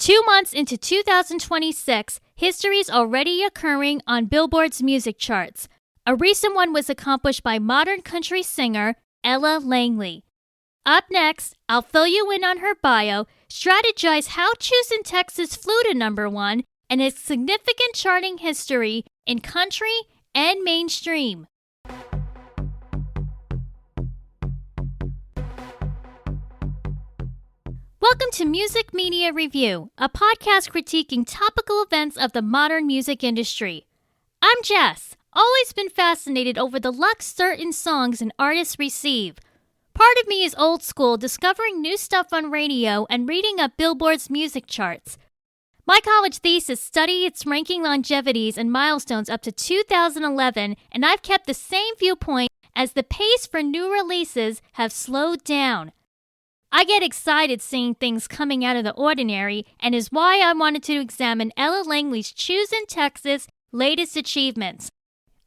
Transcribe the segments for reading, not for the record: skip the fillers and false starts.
2 months into 2026, history's already occurring on Billboard's music charts. A recent one was accomplished by modern country singer Ella Langley. Up next, I'll fill you in on her bio, strategize how Choosin, Texas flew to #1, and its significant charting history in country and mainstream. Welcome to Music Media Review, a podcast critiquing topical events of the modern music industry. I'm Jess, always been fascinated over the luck certain songs and artists receive. Part of me is old school, discovering new stuff on radio and reading up Billboard's music charts. My college thesis studied its ranking longevities and milestones up to 2011, and I've kept the same viewpoint as the pace for new releases have slowed down. I get excited seeing things coming out of the ordinary, and is why I wanted to examine Ella Langley's Choosin, Texas latest achievements.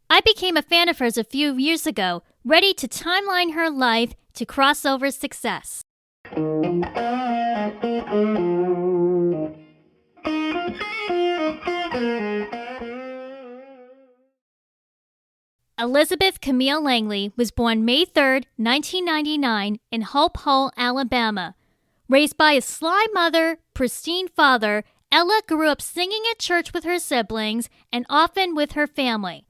I became a fan of hers a few years ago, ready to timeline her life to crossover success. Elizabeth Camille Langley was born May 3, 1999 in Hope Hull, Alabama. Raised by a sly mother, pristine father, Ella grew up singing at church with her siblings and often with her family.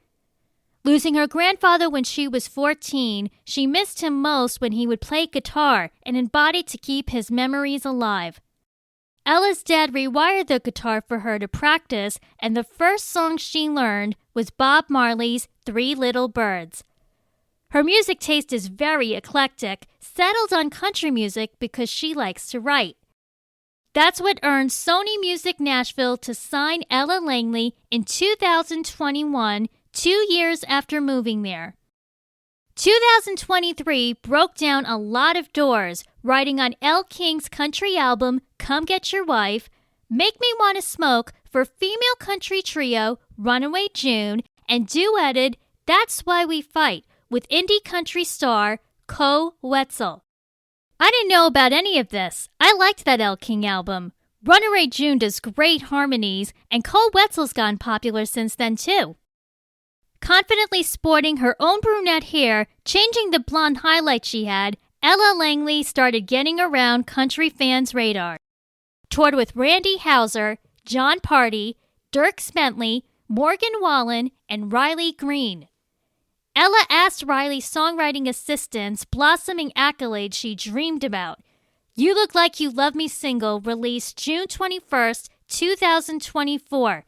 Losing her grandfather when she was 14, she missed him most when he would play guitar and embodied to keep his memories alive. Ella's dad rewired the guitar for her to practice, and the first song she learned was Bob Marley's 3 Little Birds. Her music taste is very eclectic, settled on country music because she likes to write. That's what earned Sony Music Nashville to sign Ella Langley in 2021, 2 years after moving there. 2023 broke down a lot of doors, writing on Elle King's country album Come Get Your Wife, Make Me Wanna Smoke for female country trio Runaway June, and duetted That's Why We Fight with indie country star Co Wetzel. I didn't know about any of this. I liked that Elle King album. Runaway June does great harmonies, and Co Wetzel's gotten popular since then too. Confidently sporting her own brunette hair, changing the blonde highlight she had, Ella Langley started getting around country fans' radar. Toured with Randy Houser, John Party, Dierks Bentley, Morgan Wallen, and Riley Green. Ella asked Riley's songwriting assistants blossoming accolades she dreamed about. You Look Like You Love Me single released June 21st, 2024.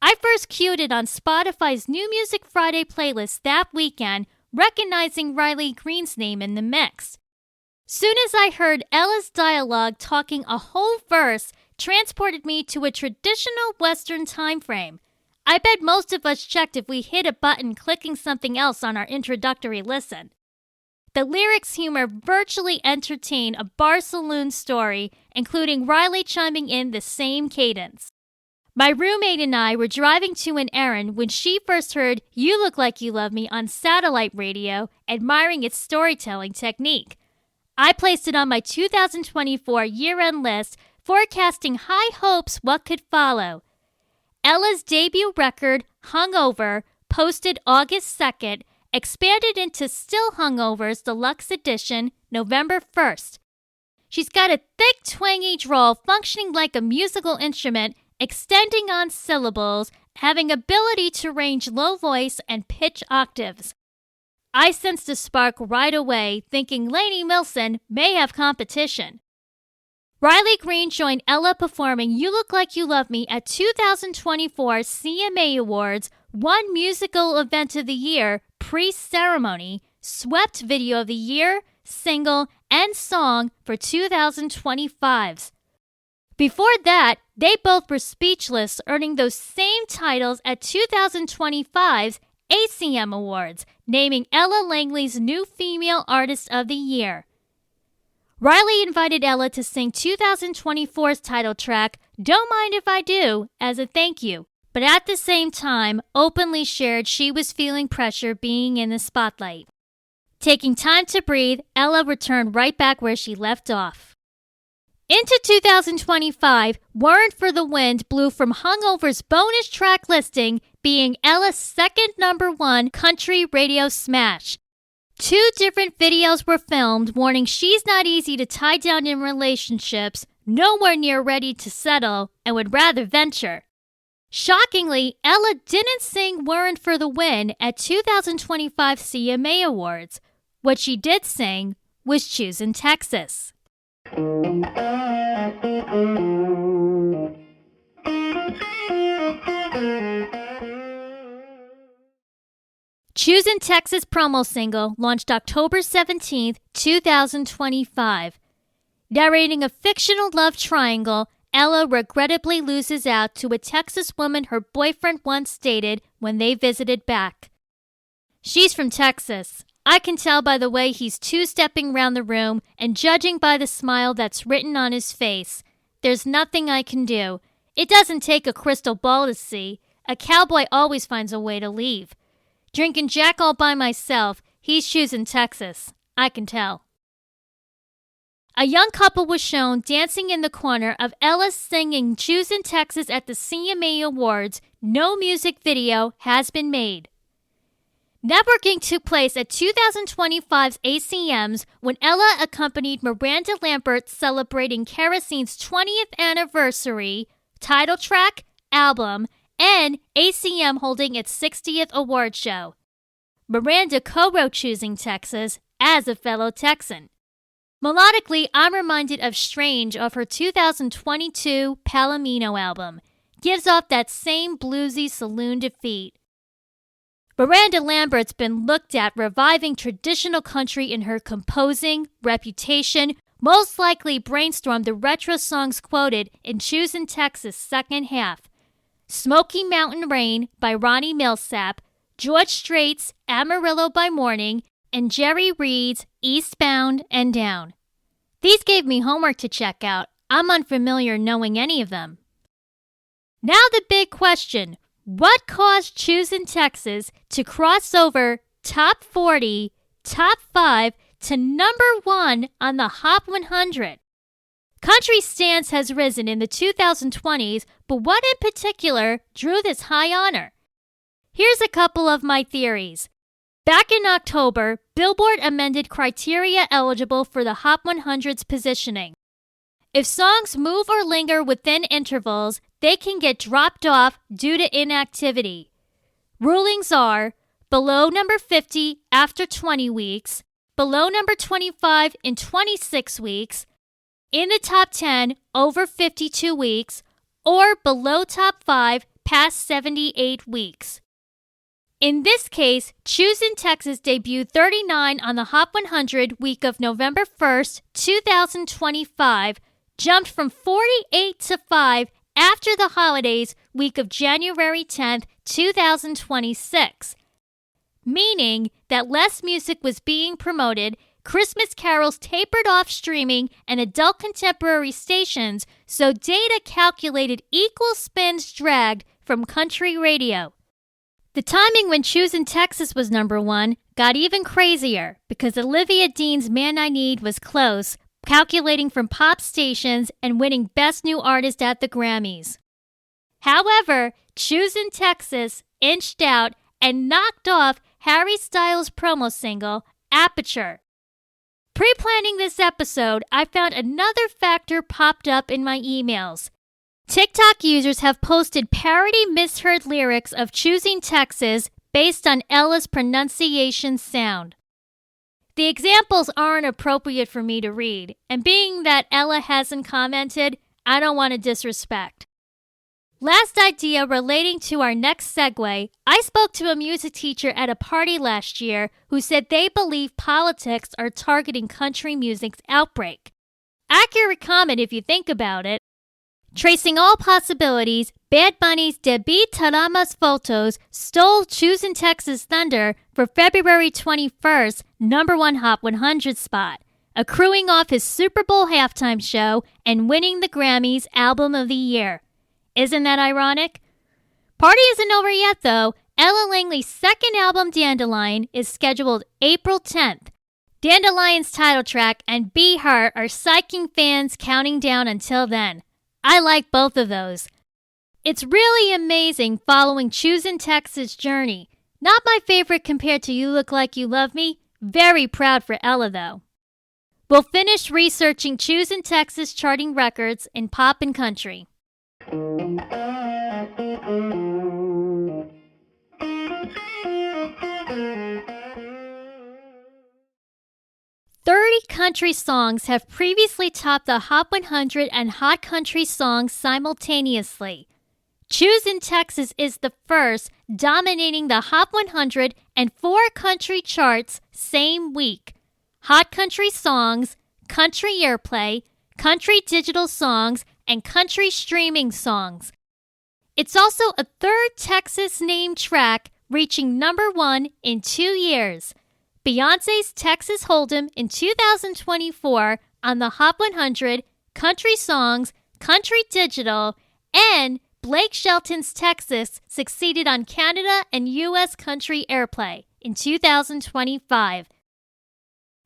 I first cued it on Spotify's New Music Friday playlist that weekend, recognizing Riley Green's name in the mix. Soon as I heard Ella's dialogue talking a whole verse, transported me to a traditional Western time frame. I bet most of us checked if we hit a button clicking something else on our introductory listen. The lyrics' humor virtually entertain a bar saloon story, including Riley chiming in the same cadence. My roommate and I were driving to an errand when she first heard You Look Like You Love Me on satellite radio, admiring its storytelling technique. I placed it on my 2024 year-end list, forecasting high hopes what could follow. Ella's debut record, Hungover, posted August 2nd, expanded into Still Hungover's deluxe edition, November 1st. She's got a thick, twangy drawl functioning like a musical instrument, extending on syllables, having ability to range low voice and pitch octaves. I sensed a spark right away, thinking Lainey Wilson may have competition. Riley Green joined Ella performing You Look Like You Love Me at 2024 CMA Awards, won Musical Event of the Year pre-ceremony, swept Video of the Year, Single, and Song for 2025's. Before that, they both were speechless, earning those same titles at 2025's ACM Awards, naming Ella Langley's New Female Artist of the Year. Riley invited Ella to sing 2024's title track, Don't Mind If I Do, as a thank you, but at the same time, openly shared she was feeling pressure being in the spotlight. Taking time to breathe, Ella returned right back where she left off. Into 2025, Warrant for the Wind blew from Hungover's bonus track listing, being Ella's second #1 country radio smash. 2 different videos were filmed warning she's not easy to tie down in relationships, nowhere near ready to settle, and would rather venture. Shockingly, Ella didn't sing Warrant for the Win at 2025 CMA Awards. What she did sing was Choosin' Texas. Choosin' Texas promo single launched October 17, 2025. Narrating a fictional love triangle, Ella regrettably loses out to a Texas woman her boyfriend once dated when they visited back. She's from Texas. I can tell by the way he's two-stepping round the room and judging by the smile that's written on his face. There's nothing I can do. It doesn't take a crystal ball to see. A cowboy always finds a way to leave. Drinking Jack all by myself, he's choosing Texas. I can tell. A young couple was shown dancing in the corner of Ella singing Choosin' Texas at the CMA Awards. No music video has been made. Networking took place at 2025's ACMs when Ella accompanied Miranda Lambert celebrating Kerosine's 20th anniversary, title track, album, and ACM holding its 60th award show. Miranda co-wrote Choosing Texas as a fellow Texan. Melodically, I'm reminded of Strange off her 2022 Palomino album. Gives off that same bluesy saloon defeat. Miranda Lambert's been looked at reviving traditional country in her composing, reputation, most likely brainstormed the retro songs quoted in Choosin' Texas' second half. Smoky Mountain Rain by Ronnie Millsap, George Strait's Amarillo by Morning, and Jerry Reed's Eastbound and Down. These gave me homework to check out. I'm unfamiliar knowing any of them. Now the big question. What caused Choosin' Texas to cross over top 40, top 5 to #1 on the Hot 100? Country stance has risen in the 2020s, but what in particular drew this high honor? Here's a couple of my theories. Back in October, Billboard amended criteria eligible for the Hot 100's positioning. If songs move or linger within intervals, they can get dropped off due to inactivity. Rulings are below number 50 after 20 weeks, below number 25 in 26 weeks, in the top 10 over 52 weeks, or below top 5 past 78 weeks. In this case, Choosin' Texas debuted 39 on the Hot 100 week of November 1st, 2025, jumped from 48 to 5 after the holidays week of January 10th, 2026, meaning that less music was being promoted, Christmas carols tapered off streaming and adult contemporary stations, so data calculated equal spins dragged from country radio. The timing when Choosin' Texas was #1 got even crazier because Olivia Dean's Man I Need was close, calculating from pop stations and winning Best New Artist at the Grammys. However, Choosin' Texas inched out and knocked off Harry Styles' promo single, Aperture. Pre-planning this episode, I found another factor popped up in my emails. TikTok users have posted parody misheard lyrics of Choosing Texas based on Ella's pronunciation sound. The examples aren't appropriate for me to read, and being that Ella hasn't commented, I don't want to disrespect. Last idea relating to our next segue, I spoke to a music teacher at a party last year who said they believe politics are targeting country music's outbreak. Accurate comment if you think about it. Tracing all possibilities, Bad Bunny's Debí Taramas Photos stole Choosin' Texas thunder for February 21st #1 Hot 100 spot, accruing off his Super Bowl halftime show and winning the Grammys Album of the Year. Isn't that ironic? Party isn't over yet, though. Ella Langley's second album, Dandelion, is scheduled April 10th. Dandelion's title track and Be Her are psyching fans counting down until then. I like both of those. It's really amazing following Choosin' Texas' journey. Not my favorite compared to You Look Like You Love Me. Very proud for Ella, though. We'll finish researching Choosin' Texas charting records in pop and country. 30 country songs have previously topped the Hot 100 and Hot Country Songs simultaneously. Choosin' Texas is the first, dominating the Hot 100 and 4 country charts same week. Hot Country Songs, Country Airplay, Country Digital Songs, and Country Streaming Songs. It's also a third Texas-named track reaching number 1 in 2 years. Beyoncé's Texas Hold'em in 2024 on the Hot 100, Country Songs, Country Digital, and Blake Shelton's Texas succeeded on Canada and U.S. Country Airplay in 2025.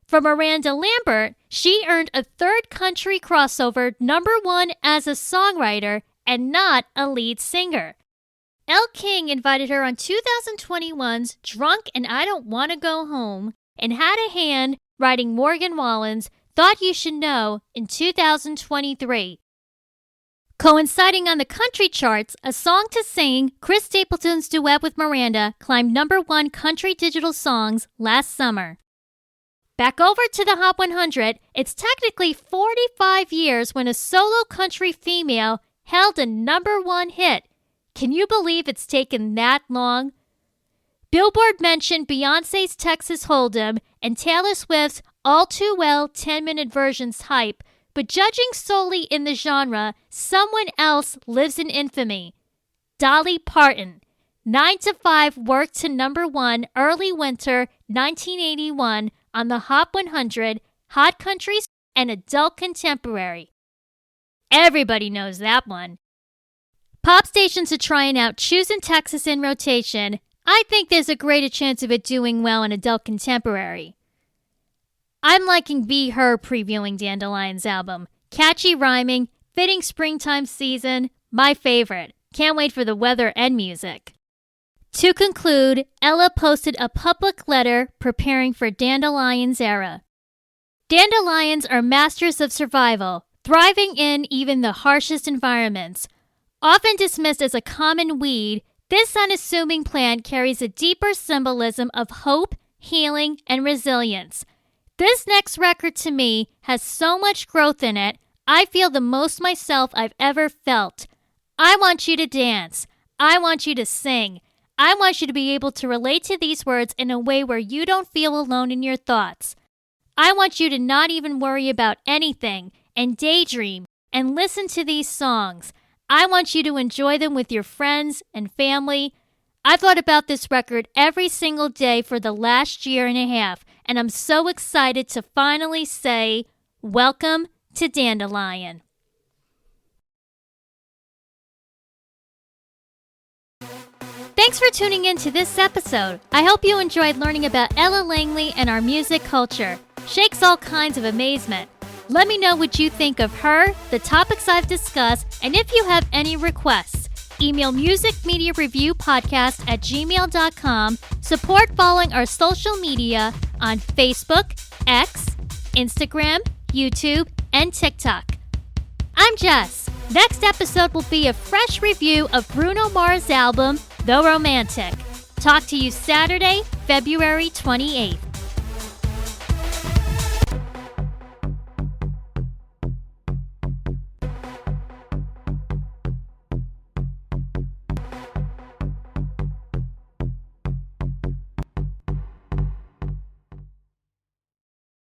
For Miranda Lambert, she earned a third country crossover number 1 as a songwriter and not a lead singer. Elle King invited her on 2021's Drunk and I Don't Want to Go Home and had a hand writing Morgan Wallen's Thought You Should Know in 2023. Coinciding on the country charts, A Song to Sing, Chris Stapleton's duet with Miranda, climbed number 1 country digital songs last summer. Back over to the Hot 100, it's technically 45 years when a solo country female held a number 1 hit. Can you believe it's taken that long? Billboard mentioned Beyoncé's Texas Hold'em and Taylor Swift's All Too Well 10-minute version's hype, but judging solely in the genre, someone else lives in infamy. Dolly Parton. 9 to 5 worked to number 1 early winter 1981 on the Hot 100, Hot Country, and Adult Contemporary. Everybody knows that one. Pop stations are trying out Choosin' Texas in rotation. I think there's a greater chance of it doing well in Adult Contemporary. I'm liking Be Her previewing Dandelion's album. Catchy rhyming, fitting springtime season, my favorite. Can't wait for the weather and music. To conclude, Ella posted a public letter preparing for Dandelion's era. Dandelions are masters of survival, thriving in even the harshest environments. Often dismissed as a common weed, this unassuming plant carries a deeper symbolism of hope, healing, and resilience. This next record to me has so much growth in it, I feel the most myself I've ever felt. I want you to dance. I want you to sing. I want you to be able to relate to these words in a way where you don't feel alone in your thoughts. I want you to not even worry about anything and daydream and listen to these songs. I want you to enjoy them with your friends and family. I've thought about this record every single day for the last year and a half, and I'm so excited to finally say, welcome to Dandelion. Thanks for tuning in to this episode. I hope you enjoyed learning about Ella Langley and our music culture. Shakes all kinds of amazement. Let me know what you think of her, the topics I've discussed, and if you have any requests. Email musicmediareviewpodcast@gmail.com. Support following our social media on Facebook, X, Instagram, YouTube, and TikTok. I'm Jess. Next episode will be a fresh review of Bruno Mars' album, The Romantic. Talk to you Saturday, February 28th.